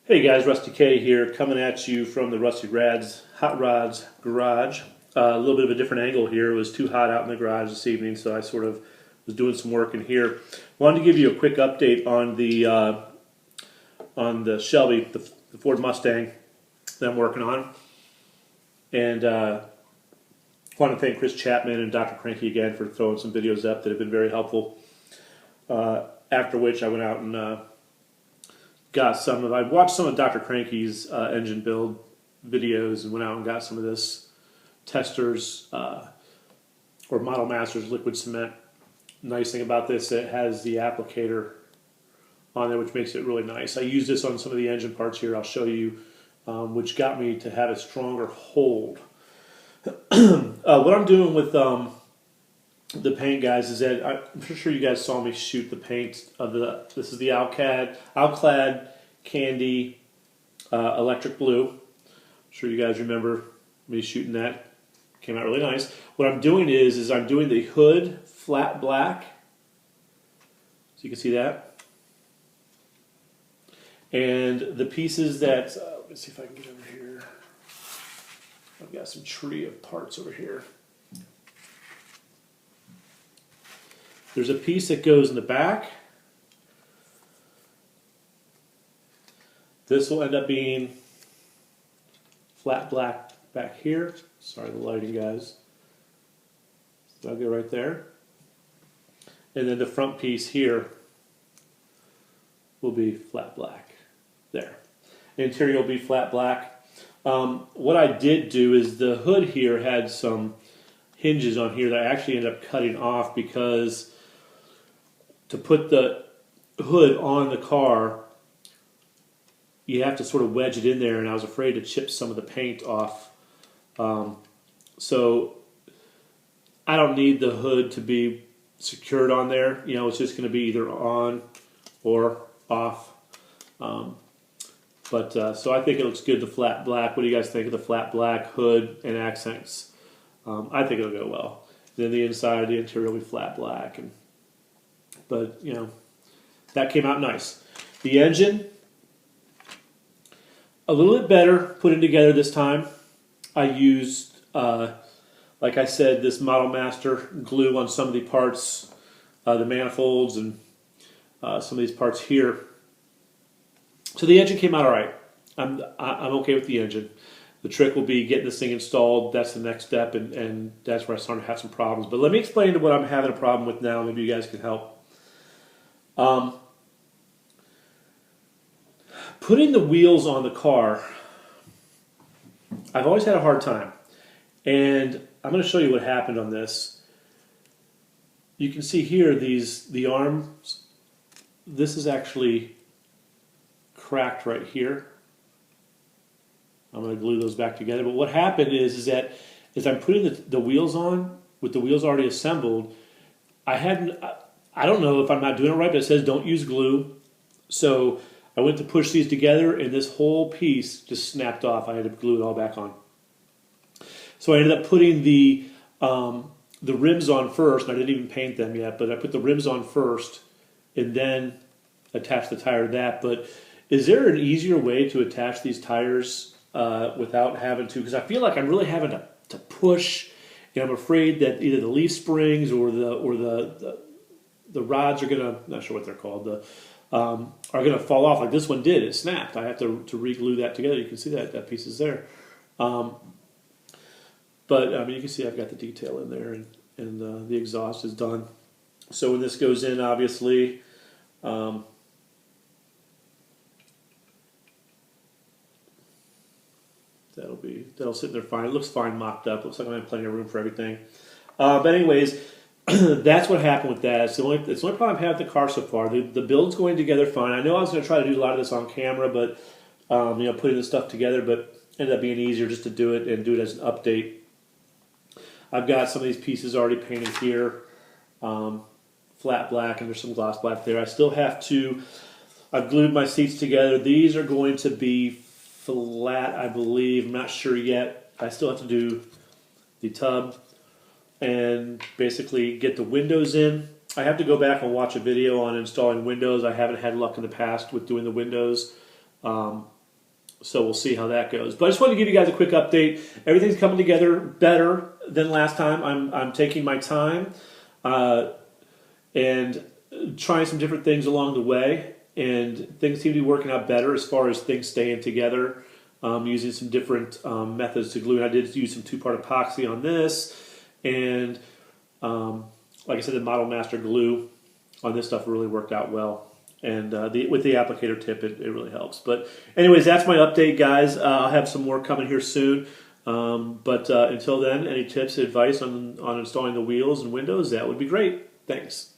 Hey guys, Rusty K here, coming at you from the Rusty Rad's Hot Rods Garage. A little bit of a different angle here. It was too hot out in the garage this evening, so I sort of was doing some work in here. Wanted to give you a quick update on the Shelby, the Ford Mustang that I'm working on, and want to thank Chris Chapman and Dr. Cranky again for throwing some videos up that have been very helpful. After which I went out and got some of, I watched some of Dr. Cranky's engine build videos and went out and got some of this Testors or Model Masters liquid cement. Nice thing about this, it has the applicator on there, which makes it really nice. I used this on some of the engine parts here. I'll show you, which got me to have a stronger hold. What I'm doing with the paint, guys, is that I'm pretty sure you guys saw me shoot the paint of this is the Alclad Candy Electric Blue. I'm sure you guys remember me shooting that. Came out really nice. What I'm doing is I'm doing the hood flat black, so you can see that, and the pieces that let me see if I can get over here. I've got some tree of parts over here. There's a piece that goes in the back. This will end up being flat black back here. Sorry, the lighting, guys. So that'll go right there. And then the front piece here will be flat black there. The interior will be flat black. What I did do is the hood here had some hinges on here that I actually ended up cutting off because to put the hood on the car, you have to sort of wedge it in there, and I was afraid to chip some of the paint off. So I don't need the hood to be secured on there. You know, it's just going to be either on or off. So I think it looks good, the flat black. What do you guys think of the flat black hood and accents? I think it'll go well. Then the inside, the interior will be flat black. But, you know, that came out nice. The engine, a little bit better putting together this time. I used, like I said, this Model Master glue on some of the parts, the manifolds and some of these parts here. So the engine came out all right. I'm okay with the engine. The trick will be getting this thing installed. That's the next step, and that's where I started to have some problems. But let me explain to what I'm having a problem with now. Maybe you guys can help. Putting the wheels on the car, I've always had a hard time. And I'm going to show you what happened on this. You can see here the arms. This is actually cracked right here. I'm going to glue those back together. But what happened is that as I'm putting the wheels on, with the wheels already assembled, I don't know if I'm not doing it right, but it says don't use glue. So I went to push these together, and this whole piece just snapped off. I had to glue it all back on. So I ended up putting the rims on first. I didn't even paint them yet, but I put the rims on first and then attached the tire to that. But is there an easier way to attach these tires without having to? Because I feel like I'm really having to push, and I'm afraid that either the leaf springs or the rods are gonna, not sure what they're called, are gonna fall off like this one did. It snapped. I have to re-glue that together. You can see that piece is there. But I mean, you can see I've got the detail in there, and the exhaust is done. So when this goes in, obviously, that'll sit there fine. It looks fine, mocked up. Looks like I have plenty of room for everything. But anyways, that's what happened with that. It's the only problem I've had with the car so far. The build's going together fine. I know I was going to try to do a lot of this on camera, but you know, putting this stuff together, but ended up being easier just to do it and do it as an update. I've got some of these pieces already painted here, flat black, and there's some gloss black there. I still have to. I've glued my seats together. These are going to be flat, I believe. I'm not sure yet. I still have to do the tub and basically get the windows in. I have to go back and watch a video on installing windows. I haven't had luck in the past with doing the windows. So we'll see how that goes. But I just wanted to give you guys a quick update. Everything's coming together better than last time. I'm taking my time and trying some different things along the way. And things seem to be working out better as far as things staying together. Using some different methods to glue. And I did use some 2-part epoxy on this. And like I said, the Model Master glue on this stuff really worked out well. And with the applicator tip, it really helps. But anyways, that's my update, guys. I'll have some more coming here soon. But until then, any tips, advice on installing the wheels and windows, that would be great. Thanks.